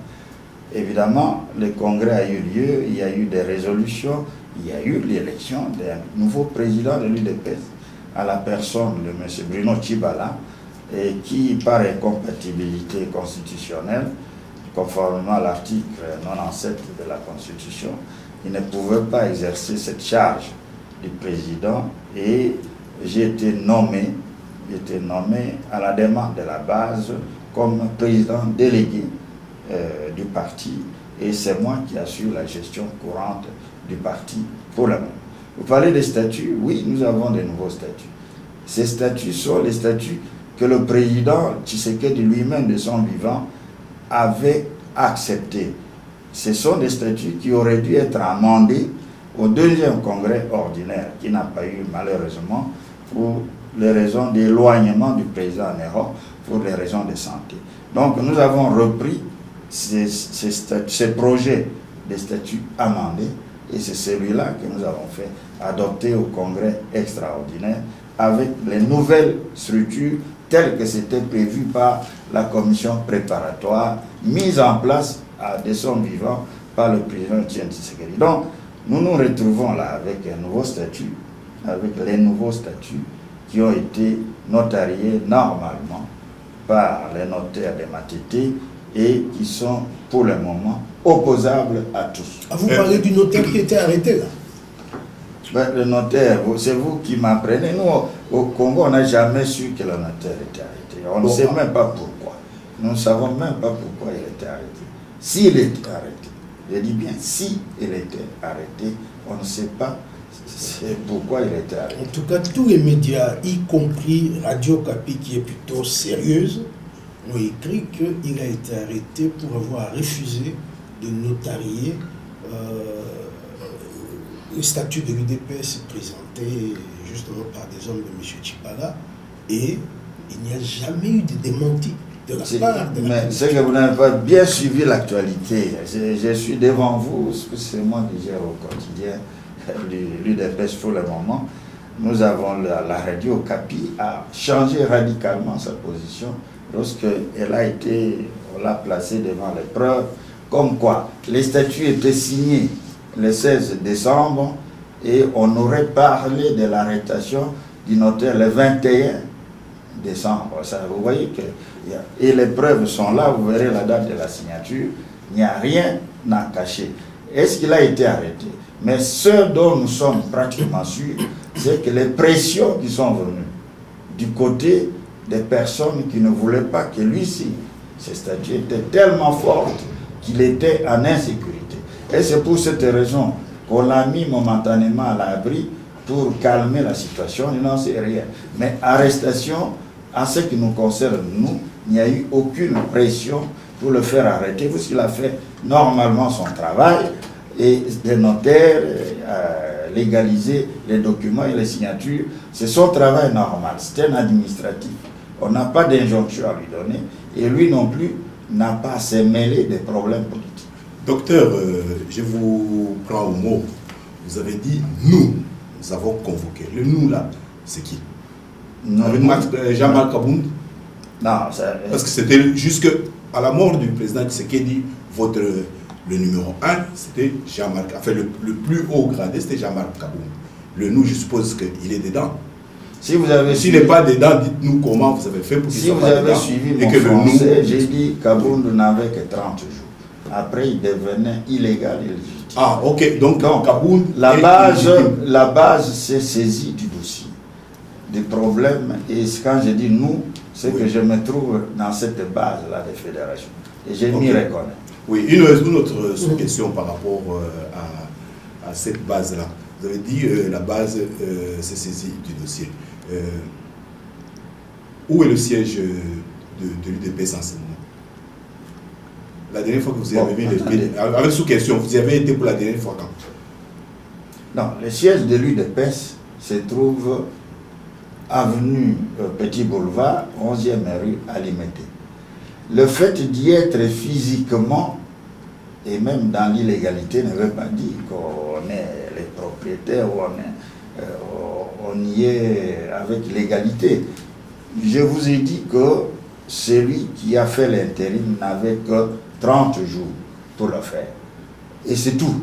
S3: Évidemment, le congrès a eu lieu, il y a eu des résolutions, il y a eu l'élection d'un nouveau président de l'UDPS à la personne de M. Bruno Tshibala, et qui, par incompatibilité constitutionnelle, conformément à l'article 97 de la Constitution, il ne pouvait pas exercer cette charge du président, et j'ai été nommé à la demande de la base comme président délégué du parti, et c'est moi qui assure la gestion courante du parti pour le moment. Vous parlez des statuts, oui, nous avons de nouveaux statuts. Ces statuts sont les statuts que le président Tshisekedi lui-même de son vivant avait acceptés. Ce sont des statuts qui auraient dû être amendés au deuxième congrès ordinaire, qui n'a pas eu malheureusement pour les raisons d'éloignement du président Nero, pour les raisons de santé. Donc nous avons repris ces projets de statuts amendés, et c'est celui-là que nous avons fait adopter au congrès extraordinaire avec les nouvelles structures telles que c'était prévu par la commission préparatoire mise en place de son vivant par le président Tshisekedi. Donc nous nous retrouvons là avec un nouveau statut, avec les nouveaux statuts qui ont été notariés normalement par les notaires des Matete et qui sont pour le moment opposables à tous.
S2: Vous parlez du notaire qui était arrêté là?
S3: Ben, le notaire, c'est vous qui m'apprenez. Nous, au Congo, on n'a jamais su que le notaire était arrêté. On ne sait même pas pourquoi. Nous ne savons même pas pourquoi il était arrêté. S'il était arrêté, je dis bien si il était arrêté, on ne sait pas pourquoi il était arrêté. En
S2: tout cas, tous les médias, y compris Radio Okapi, qui est plutôt sérieuse, ont écrit qu'il a été arrêté pour avoir refusé de notarier le statut de l'UDPS présenté justement par des hommes de M. Tshibala, et il n'y a jamais eu de démenti de la part de la
S3: Mais c'est que vous n'avez pas bien suivi l'actualité. Je suis devant vous, c'est moi qui gère au quotidien l'UDPS pour le moment. Nous avons la radio Okapi a changé radicalement sa position lorsqu'elle a été, on l'a placée devant les preuves, comme quoi les statuts étaient signés le 16 décembre et on aurait parlé de l'arrestation du notaire le 21 décembre. Ça, vous voyez que et les preuves sont là, vous verrez la date de la signature, il n'y a rien à cacher. Est-ce qu'il a été arrêté? Mais ce dont nous sommes pratiquement sûrs, c'est que les pressions qui sont venues du côté des personnes qui ne voulaient pas que lui-ci, ses statuts étaient tellement fortes qu'il était en insécurité. Et c'est pour cette raison qu'on l'a mis momentanément à l'abri pour calmer la situation. Il n'en sait rien. Mais arrestation, en ce qui nous concerne, nous, il n'y a eu aucune pression pour le faire arrêter, parce qu'il a fait normalement son travail. Et les notaires, légaliser les documents et les signatures. C'est son travail normal, c'est un administratif. On n'a pas d'injonction à lui donner et lui non plus n'a pas à se mêler des problèmes politiques.
S1: Docteur, je vous prends au mot. Vous avez dit nous avons convoqué. Le nous là, c'est qui? Avec Jean-Marc Kabound?
S3: Non,
S1: parce que c'était jusqu'à la mort du président Tshisekedi, le numéro 1, c'était Jean-Marc, enfin le plus haut gradé, c'était Jean-Marc Kabound. Le nous, je suppose qu'il est dedans.
S3: Si vous avez
S1: S'il n'est pas dedans, dites-nous comment vous avez fait pour qu'il soit pas dedans.
S3: Si vous avez suivi mon français, j'ai dit Kabound n'avait que 30 jours. Après, il devenait illégal et légitime.
S1: Ah, ok. Donc Kabound
S3: la base s'est saisie du dossier, des problèmes. Et quand je dis nous, c'est que je me trouve dans cette base-là des fédérations. Et j'ai m'y reconnaître.
S1: Oui, une autre sous-question par rapport à cette base-là. Vous avez dit la base s'est saisie du dossier. Où est le siège de l'UDPS en ce moment? La dernière fois que vous y avez vu, avec sous-question, vous y avez été pour la dernière fois quand?
S3: Non, le siège de l'UDPS se trouve avenue Petit Boulevard, 11e rue Alimété. Le fait d'y être physiquement et même dans l'illégalité ne veut pas dire qu'on est les propriétaires ou on y est avec l'égalité. Je vous ai dit que celui qui a fait l'intérim n'avait que 30 jours pour le faire. Et c'est tout.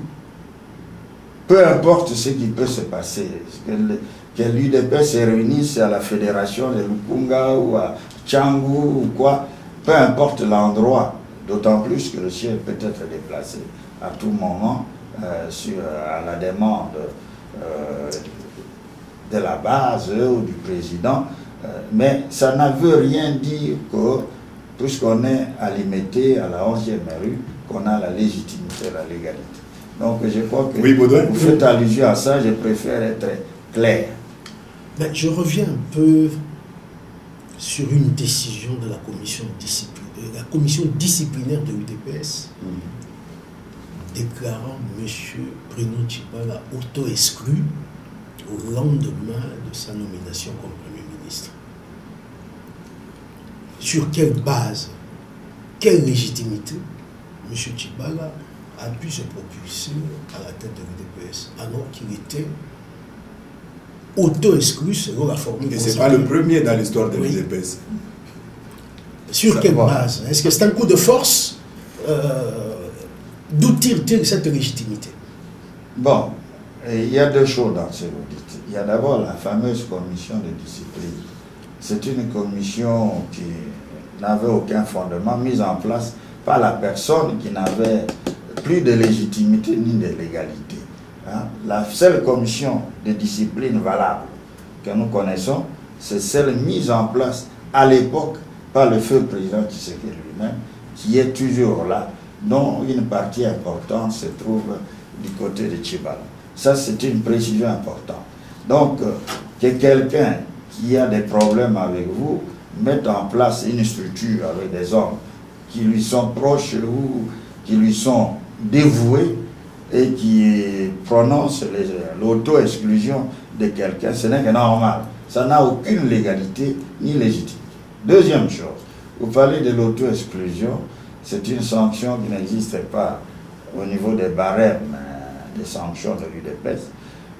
S3: Peu importe ce qui peut se passer, que l'UDPS se réunisse à la fédération de Lukunga ou à Tchangou ou quoi, peu importe l'endroit, d'autant plus que le siège peut être déplacé à tout moment à la demande de la base ou du président. Mais ça ne veut rien dire que, puisqu'on est alimenté à la 11e rue, qu'on a la légitimité, la légalité. Donc je crois que vous faites allusion à ça, je préfère être clair.
S2: Ben, je reviens un peu sur une décision de la commission disciplinaire de l'UDPS, déclarant M. Bruno Tshibala auto-exclu au lendemain de sa nomination comme Premier ministre. Sur quelle base, quelle légitimité M. Tshibala a pu se propulser à la tête de l'UDPS alors qu'il était auto-exclu selon la formule.
S1: Et ce n'est pas le premier dans l'histoire de l'UDPS.
S2: Sur quelle base? Est-ce que c'est un coup de force? D'où tire-t-il cette légitimité?
S3: Bon, il y a deux choses dans ce que vous dites. Il y a d'abord la fameuse commission de discipline. C'est une commission qui n'avait aucun fondement, mise en place par la personne qui n'avait plus de légitimité ni de légalité. Hein? La seule commission de discipline valable que nous connaissons, c'est celle mise en place à l'époque par le feu président Tshisekedi lui-même, qui est toujours là, dont une partie importante se trouve du côté de Tshibala. Ça, c'est une précision importante. Donc, que quelqu'un qui a des problèmes avec vous mette en place une structure avec des hommes qui lui sont proches ou qui lui sont dévoués et qui prononcent l'auto-exclusion de quelqu'un, ce n'est que normal. Ça n'a aucune légalité ni légitimité. Deuxième chose, vous parlez de l'auto-exclusion, c'est une sanction qui n'existe pas au niveau des barèmes des sanctions de l'UDPS.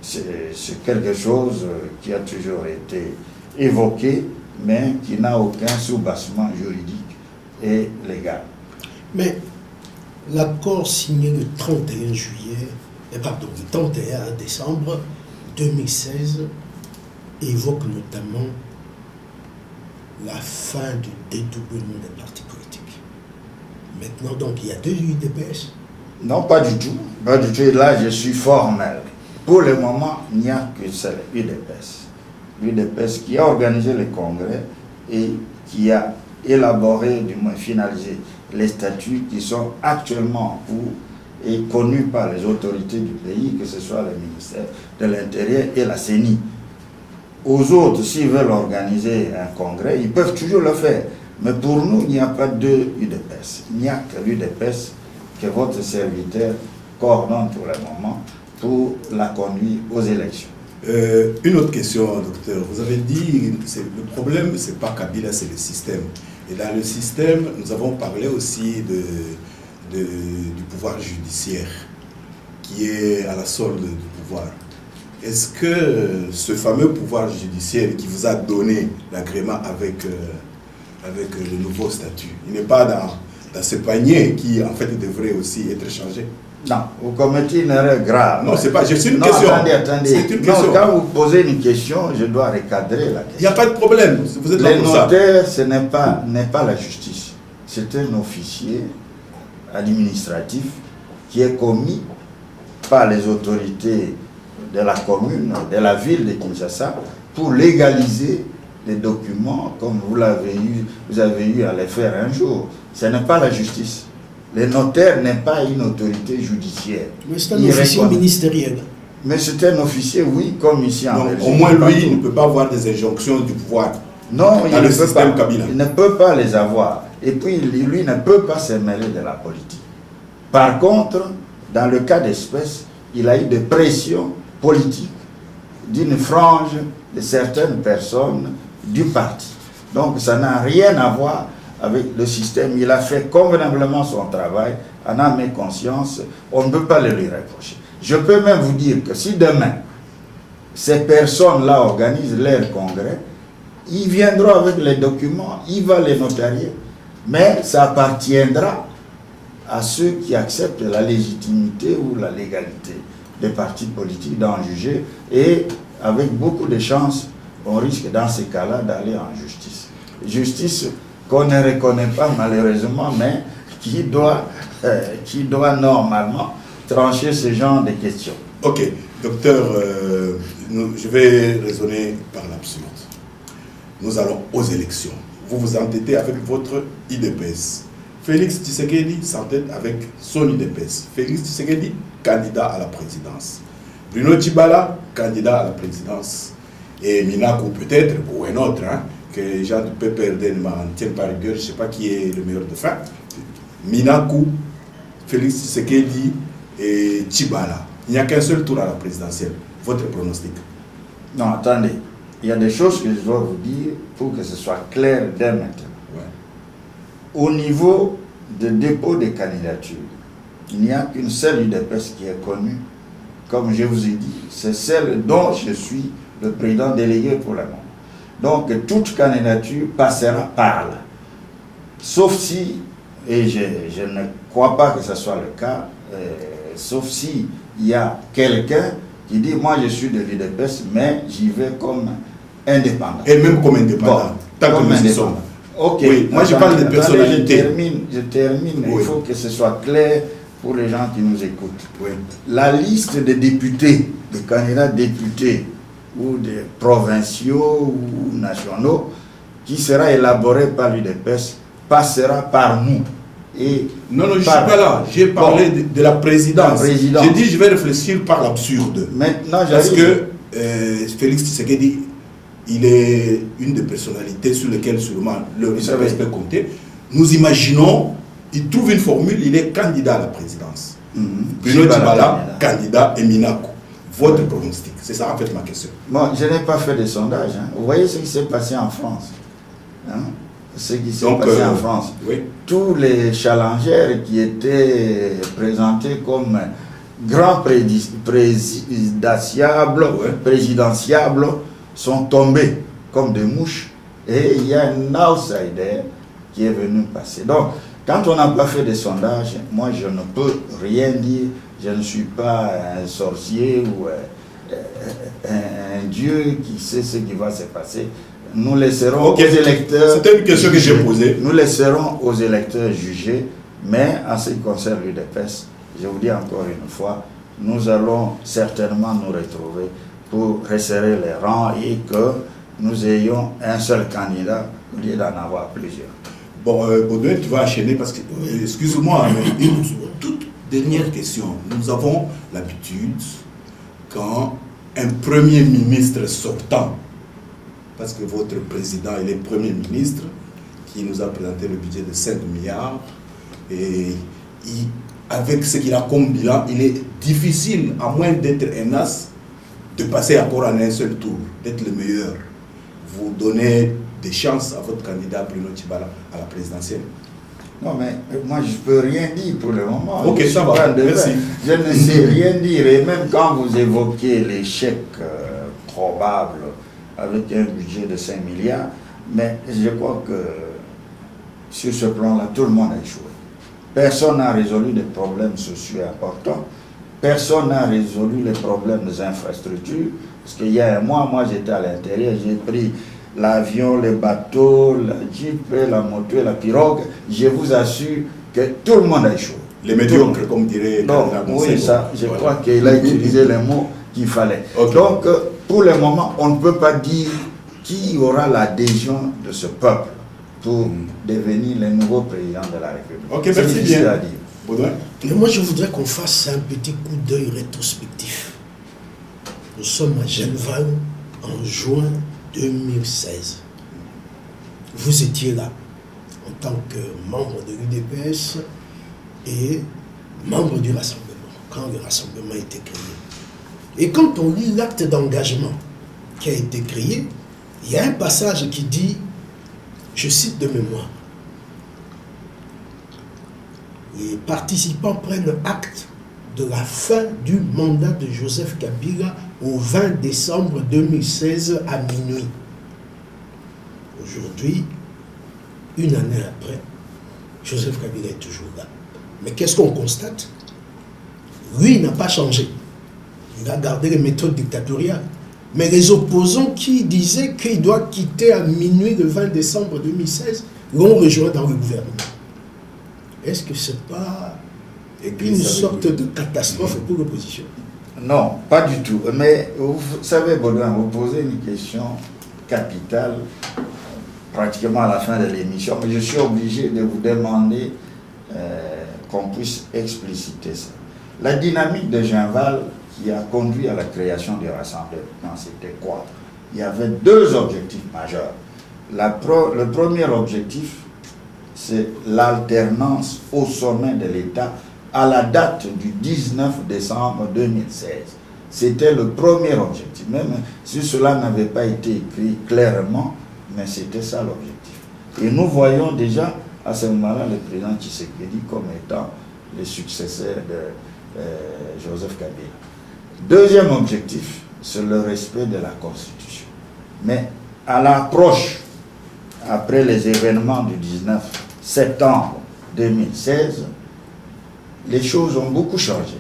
S3: C'est quelque chose qui a toujours été évoqué, mais qui n'a aucun soubassement juridique et légal.
S2: Mais l'accord signé le 31 juillet, pardon, le 31 décembre 2016 évoque notamment la fin du dédoublement des partis politiques. Maintenant, donc, il y a deux UDPS?
S3: Non, pas du tout. Pas du tout. Et là, je suis formel. Pour le moment, il n'y a que seul UDPS. L'UDPS qui a organisé le congrès et qui a élaboré, du moins finalisé, les statuts qui sont actuellement en cours et connus par les autorités du pays, que ce soit le ministère de l'Intérieur et la CENI. Aux autres, s'ils veulent organiser un congrès, ils peuvent toujours le faire. Mais pour nous, il n'y a pas de UDPS. Il n'y a que l'UDPS que votre serviteur coordonne pour le moment, pour la conduire aux élections.
S1: Une autre question, docteur. Vous avez dit que le problème, ce n'est pas Kabila, c'est le système. Et dans le système, nous avons parlé aussi du pouvoir judiciaire, qui est à la solde du pouvoir. Est-ce que ce fameux pouvoir judiciaire qui vous a donné l'agrément avec le nouveau statut, il n'est pas dans ce panier qui, en fait, devrait aussi être changé?
S3: Non, vous commettez une erreur grave.
S1: Non, c'est pas, c'est une question.
S3: Attendez.
S1: C'est une question.
S3: Non, quand vous posez une question, je dois recadrer la question.
S1: Il n'y a pas de problème. Vous êtes là pour ça.
S3: Les notaires, ce n'est pas la justice. C'est un officier administratif qui est commis par les autorités de la commune, de la ville de Kinshasa, pour légaliser les documents comme vous avez eu à les faire un jour. Ce n'est pas la justice. Le notaire n'est pas une autorité judiciaire.
S2: Mais c'est un officier ministériel.
S3: Mais c'est un officier, oui, comme ici en Belgique.
S1: Au moins, lui, il ne peut pas avoir des injonctions du pouvoir.
S3: Non, il
S1: ne
S3: peut pas les avoir. Et puis, lui ne peut pas se mêler de la politique. Par contre, dans le cas d'espèce, il a eu des pressions politiques d'une frange de certaines personnes du parti. Donc, ça n'a rien à voir avec le système. Il a fait convenablement son travail, en âme et conscience. On ne peut pas le lui reprocher. Je peux même vous dire que si demain, ces personnes-là organisent leur congrès, ils viendront avec les documents, ils vont les notarier, mais ça appartiendra à ceux qui acceptent la légitimité ou la légalité des partis politiques d'en juger, et avec beaucoup de chances, on risque dans ces cas-là d'aller en justice. Justice qu'on ne reconnaît pas malheureusement, mais qui doit normalement trancher ce genre de questions.
S1: Ok, docteur, je vais raisonner par l'absurde. Nous allons aux élections. Vous vous entêtez avec votre IDPS. Félix Tshisekedi s'entête avec son IDPS. Félix Tshisekedi, candidat à la présidence. Bruno Tshibala, candidat à la présidence. Et Minakou peut-être, ou un autre, hein, que les gens du PPRD ne m'en tiennent pas rigueur, je ne sais pas qui est le meilleur de fin. Minakou, Félix Tshisekedi et Tshibala. Il n'y a qu'un seul tour à la présidentielle. Votre pronostic?
S3: Non, attendez. Il y a des choses que je dois vous dire pour que ce soit clair dès maintenant.
S1: Ouais.
S3: Au niveau de dépôt des candidatures, il n'y a qu'une seule UDPS qui est connue, comme je vous ai dit, c'est celle dont je suis le président délégué pour le moment. Donc toute candidature passera par là. Sauf si, et je ne crois pas que ce soit le cas, sauf si il y a quelqu'un qui dit moi je suis de l'UDPS, mais j'y vais comme indépendant.
S1: Et même comme indépendant,
S3: bon,
S1: tant que nous y sommes.
S3: Ok,
S1: oui, moi je parle de personnalité.
S3: Je termine, oui. Il faut que ce soit clair pour les gens qui nous écoutent.
S1: Oui.
S3: La liste des députés, des candidats députés ou des provinciaux ou nationaux qui sera élaborée par l'UDPS passera par nous. Et
S1: non, je ne suis pas là. J'ai parlé de la présidence. J'ai dit je vais réfléchir par l'absurde.
S3: Maintenant,
S1: parce que Félix Tshisekedi, il est une des personnalités sur lesquelles sûrement le UDPS peut compter. Nous imaginons, il trouve une formule, il est candidat à la présidence. Bruno Tshibala, candidat, et Minakou. Votre pronostic, c'est ça en fait ma question.
S3: Bon, je n'ai pas fait de sondage. Hein. Vous voyez ce qui s'est passé en France. Hein? Ce qui s'est passé en France.
S1: Oui.
S3: Tous les challengers qui étaient présentés comme grands présidentiables sont tombés comme des mouches. Et il y a un outsider qui est venu passer. Donc, quand on n'a pas fait de sondage, moi je ne peux rien dire. Je ne suis pas un sorcier ou un dieu qui sait ce qui va se passer. Nous laisserons aux électeurs.
S1: C'était une question que j'ai posée.
S3: Nous laisserons aux électeurs juger, mais en ce qui concerne l'UDPS, je vous dis encore une fois, nous allons certainement nous retrouver pour resserrer les rangs et que nous ayons un seul candidat au lieu d'en avoir plusieurs.
S1: Bon, Baudouin, tu vas enchaîner parce que, excuse-moi, mais une toute dernière question. Nous avons l'habitude, quand un premier ministre sortant, parce que votre président il est premier ministre, qui nous a présenté le budget de 5 milliards, et avec ce qu'il a comme bilan, il est difficile, à moins d'être un as, de passer encore en un seul tour, d'être le meilleur. Vous donnez des chances à votre candidat Bruno Tshibala à la présidentielle.
S3: Non, mais moi, je ne peux rien dire pour le moment.
S1: Ok, ça va, merci.
S3: Je ne sais rien dire. Et même quand vous évoquez l'échec probable avec un budget de 5 milliards, mais je crois que sur ce plan-là, tout le monde a échoué. Personne n'a résolu des problèmes sociaux importants. Personne n'a résolu les problèmes des infrastructures. Parce qu'il y a un mois, moi j'étais à l'intérieur, j'ai pris l'avion, les bateaux, la jeep, la moto et la pirogue. Je vous assure que tout le monde a échoué.
S1: Les médiocres, comme dirait
S3: donc, oui, ça, je crois qu'il a utilisé les mots qu'il fallait. Okay. Donc, pour le moment, on ne peut pas dire qui aura l'adhésion de ce peuple pour devenir le nouveau président de la République.
S1: Ok, merci bien.
S3: À dire.
S2: Mais moi, je voudrais qu'on fasse un petit coup d'œil rétrospectif. Nous sommes à Genval en juin 2016. Vous étiez là en tant que membre de l'UDPS et membre du Rassemblement, quand le Rassemblement a été créé. Et quand on lit l'acte d'engagement qui a été créé, il y a un passage qui dit, je cite de mémoire, les participants prennent acte de la fin du mandat de Joseph Kabila au 20 décembre 2016 à minuit. Aujourd'hui, une année après, Joseph Kabila est toujours là. Mais qu'est-ce qu'on constate? Lui, il n'a pas changé. Il a gardé les méthodes dictatoriales. Mais les opposants qui disaient qu'il doit quitter à minuit le 20 décembre 2016 l'ont rejoint dans le gouvernement. Est-ce que ce n'est pas une sorte de catastrophe pour l'opposition?
S3: Non, pas du tout. Mais vous savez, Baudouin, vous posez une question capitale pratiquement à la fin de l'émission. Mais je suis obligé de vous demander qu'on puisse expliciter ça. La dynamique de Genval qui a conduit à la création du Rassemblement, c'était quoi? Il y avait deux objectifs majeurs. Le premier objectif, c'est l'alternance au sommet de l'État à la date du 19 décembre 2016. C'était le premier objectif. Même si cela n'avait pas été écrit clairement, mais c'était ça l'objectif. Et nous voyons déjà à ce moment-là le président Tshisekedi comme étant le successeur de Joseph Kabila. Deuxième objectif, c'est le respect de la Constitution. Mais à l'approche, après les événements du 19 septembre 2016, les choses ont beaucoup changé.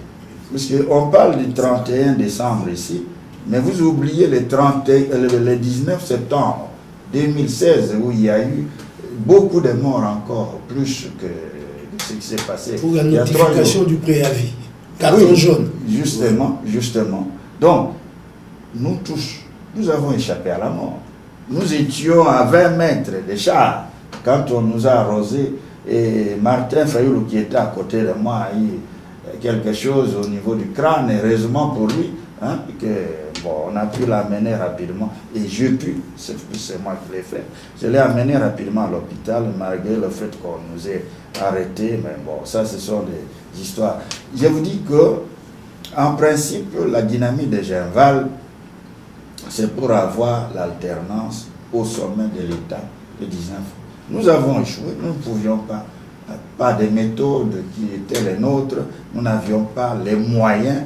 S3: Parce qu'on parle du 31 décembre ici, mais vous oubliez le 19 septembre 2016 où il y a eu beaucoup de morts encore, plus que ce qui s'est passé.
S2: Pour la notification du préavis. Carton jaune.
S3: Justement. Donc, nous tous, nous avons échappé à la mort. Nous étions à 20 mètres des chars quand on nous a arrosés. Et Martin Fayoulou, qui était à côté de moi, a eu quelque chose au niveau du crâne. Heureusement pour lui, hein, on a pu l'amener rapidement. Et j'ai pu, c'est moi qui l'ai fait, je l'ai amené rapidement à l'hôpital, malgré le fait qu'on nous ait arrêtés. Mais bon, ça, ce sont des histoires. Je vous dis que, en principe, la dynamique de Genval, c'est pour avoir l'alternance au sommet de l'État le 19. Nous avons échoué, nous ne pouvions pas des méthodes qui étaient les nôtres, nous n'avions pas les moyens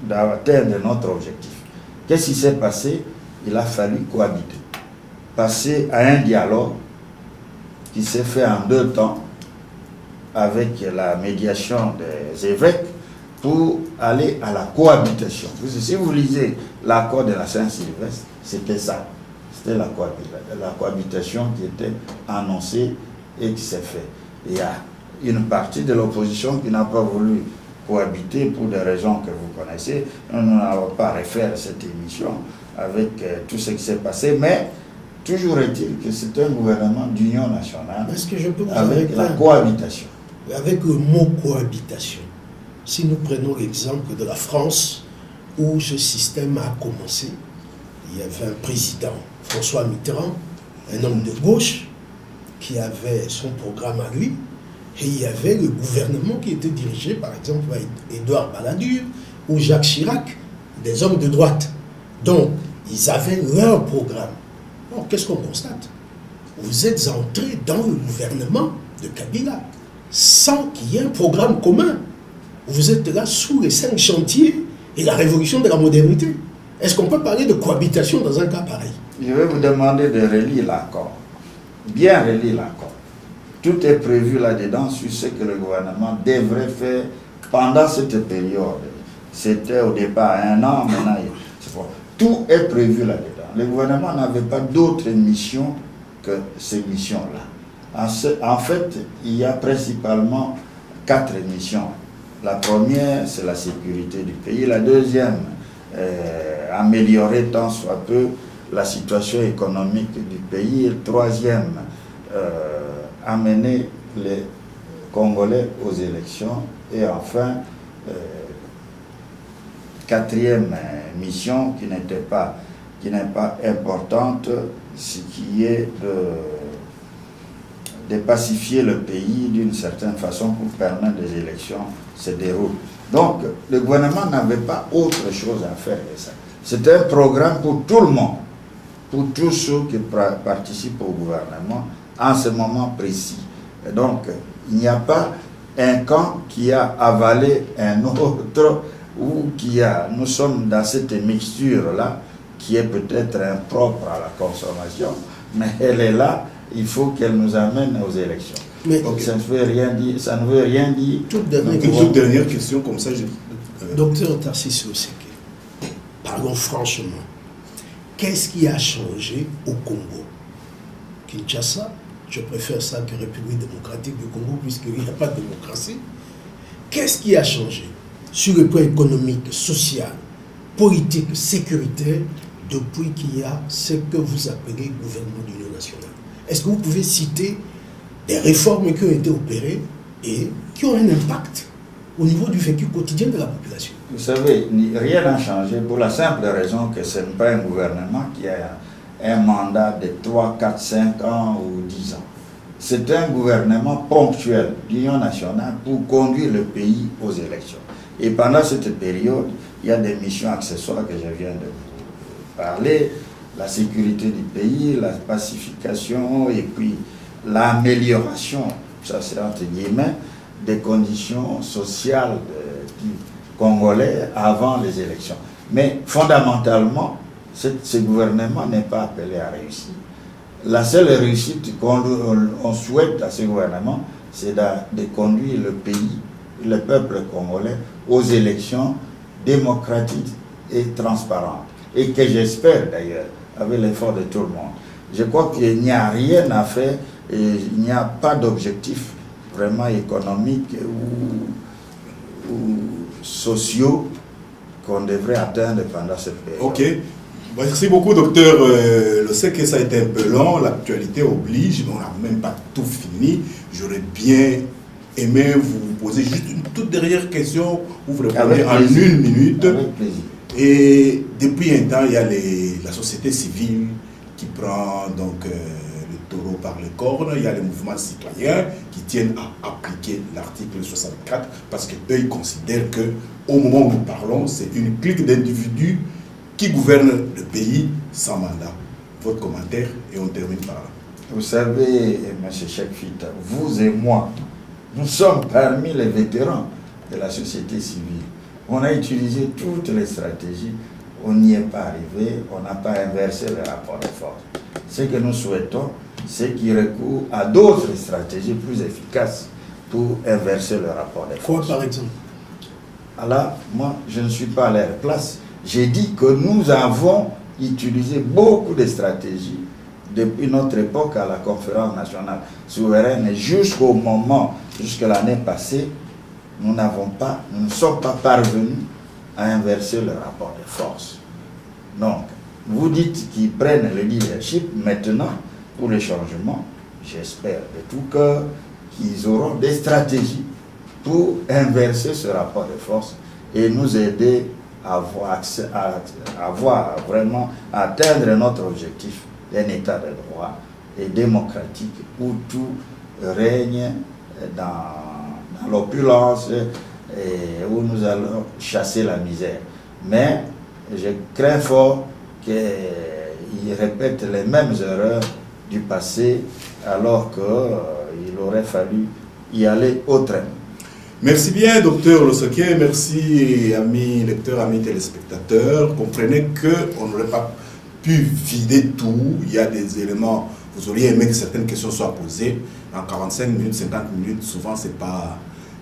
S3: d'atteindre notre objectif. Qu'est-ce qui s'est passé? Il a fallu cohabiter, passer à un dialogue qui s'est fait en 2 temps avec la médiation des évêques pour aller à la cohabitation. Parce que si vous lisez l'accord de la Saint-Sylvestre, c'était ça. C'était la cohabitation qui était annoncée et qui s'est faite. Il y a une partie de l'opposition qui n'a pas voulu cohabiter pour des raisons que vous connaissez. Nous n'allons pas refaire cette émission avec tout ce qui s'est passé, mais toujours est-il que c'est un gouvernement d'union nationale avec la cohabitation.
S2: Avec le mot cohabitation, si nous prenons l'exemple de la France, où ce système a commencé, il y avait un président, François Mitterrand, un homme de gauche, qui avait son programme à lui, Et il y avait le gouvernement qui était dirigé, par exemple, par Édouard Balladur ou Jacques Chirac, des hommes de droite. Donc, ils avaient leur programme. Alors, qu'est-ce qu'on constate? Vous êtes entrés dans le gouvernement de Kabila sans qu'il y ait un programme commun. Vous êtes là sous les 5 chantiers et la révolution de la modernité. Est-ce qu'on peut parler de cohabitation dans un cas pareil?
S3: Je vais vous demander de relire l'accord. Bien relire l'accord. Tout est prévu là-dedans sur ce que le gouvernement devrait faire pendant cette période. C'était au départ 1 an, maintenant c'est fort. Tout est prévu là-dedans. Le gouvernement n'avait pas d'autres missions que ces missions-là. En fait, il y a principalement 4 missions. La première, c'est la sécurité du pays. La deuxième, améliorer tant soit peu la situation économique du pays. Et le troisième, amener les Congolais aux élections. Et enfin, quatrième mission qui n'est pas importante, ce qui est de pacifier le pays d'une certaine façon pour permettre que les élections se déroulent. Donc, le gouvernement n'avait pas autre chose à faire que ça. C'était un programme pour tout le monde, pour tous ceux qui participent au gouvernement en ce moment précis. Et donc, il n'y a pas un camp qui a avalé un autre ou nous sommes dans cette mixture-là qui est peut-être impropre à la consommation, mais elle est là, il faut qu'elle nous amène aux élections. Mais donc ça ne veut rien dire, ça ne veut rien dire.
S1: Toute dernière question comme ça.
S2: Docteur Tarcisse Oseke, parlons franchement, qu'est-ce qui a changé au Congo? Kinshasa, je préfère ça que République démocratique du Congo, puisqu'il n'y a pas de démocratie. Qu'est-ce qui a changé sur le plan économique, social, politique, sécuritaire, depuis qu'il y a ce que vous appelez gouvernement d'union nationale? Est-ce que vous pouvez citer des réformes qui ont été opérées et qui ont un impact au niveau du vécu quotidien de la population?
S3: Vous savez, rien n'a changé pour la simple raison que ce n'est pas un gouvernement qui a un mandat de 3, 4, 5 ans ou 10 ans. C'est un gouvernement ponctuel d'union nationale pour conduire le pays aux élections. Et pendant cette période, il y a des missions accessoires que je viens de vous parler, la sécurité du pays, la pacification et puis l'amélioration, ça c'est entre guillemets, des conditions sociales du Congolais avant les élections. Mais fondamentalement, ce gouvernement n'est pas appelé à réussir. La seule réussite qu'on souhaite à ce gouvernement, c'est de conduire le pays, le peuple congolais, aux élections démocratiques et transparentes. Et que j'espère d'ailleurs, avec l'effort de tout le monde. Je crois qu'il n'y a rien à faire, et il n'y a pas d'objectif vraiment économique ou sociaux qu'on devrait atteindre pendant cette période.
S1: Ok. Merci beaucoup, docteur. Je sais que ça a été un peu long, l'actualité oblige, mais on n'a même pas tout fini. J'aurais bien aimé vous poser juste une toute dernière question, vous répondez en 1 minute.
S3: Avec plaisir.
S1: Et depuis un temps, il y a la société civile qui prend donc le taureau par les cornes. Il y a les mouvements citoyens qui tiennent à appliquer l'article 64 parce qu'eux, ils considèrent qu'au moment où nous parlons, c'est une clique d'individus qui gouvernent le pays sans mandat. Votre commentaire et on termine par là.
S3: Vous savez, M. Cheikh Fita, vous et moi, nous sommes parmi les vétérans de la société civile. On a utilisé toutes les stratégies, on n'y est pas arrivé, on n'a pas inversé le rapport de force. Ce que nous souhaitons, c'est qu'ils recourent à d'autres stratégies plus efficaces pour inverser le rapport de force.
S2: Quoi par exemple?
S3: Alors, moi, je ne suis pas à leur place. J'ai dit que nous avons utilisé beaucoup de stratégies depuis notre époque à la conférence nationale souveraine et jusqu'au moment, jusqu'à l'année passée, nous ne sommes pas parvenus à inverser le rapport de force. Donc, vous dites qu'ils prennent le leadership maintenant pour les changements. J'espère de tout cœur qu'ils auront des stratégies pour inverser ce rapport de force et nous aider à avoir vraiment à atteindre notre objectif d'un état de droit et démocratique où tout règne dans l'opulence et où nous allons chasser la misère. Mais je crains fort qu'ils répètent les mêmes erreurs du passé alors qu'il aurait fallu y aller autrement.
S1: Merci bien, docteur Losoké. Merci, amis lecteurs, amis téléspectateurs. Comprenez qu'on n'aurait pas pu vider tout. Il y a des éléments, vous auriez aimé que certaines questions soient posées. En 45 minutes, 50 minutes, souvent, ce n'est pas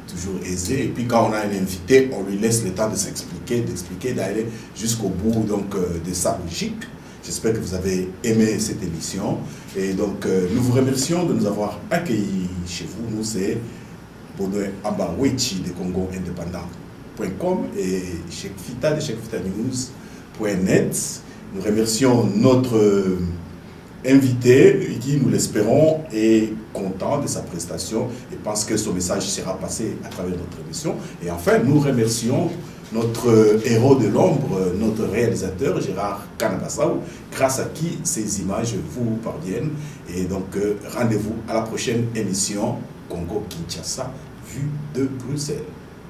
S1: toujours aisé. Et puis, quand on a un invité, on lui laisse le temps de s'expliquer, d'expliquer, d'aller jusqu'au bout donc, de sa logique. J'espère que vous avez aimé cette émission. Et donc, nous vous remercions de nous avoir accueillis chez vous. Nous, c'est Baudouin Ambarouichi de Congo Indépendant.com et Cheikh Fita de cheikfitanews.net. Nous remercions notre invité qui, nous l'espérons, est content de sa prestation et pense que son message sera passé à travers notre émission. Et enfin, nous remercions notre héros de l'ombre, notre réalisateur Gérard Kanabassau, grâce à qui ces images vous parviennent. Et donc, rendez-vous à la prochaine émission Congo-Kinshasa, vue de Bruxelles.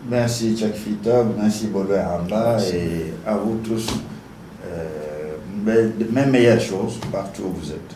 S3: Merci Cheikh Fita, merci Baudouin Amba et à vous tous, mes meilleures choses partout où vous êtes.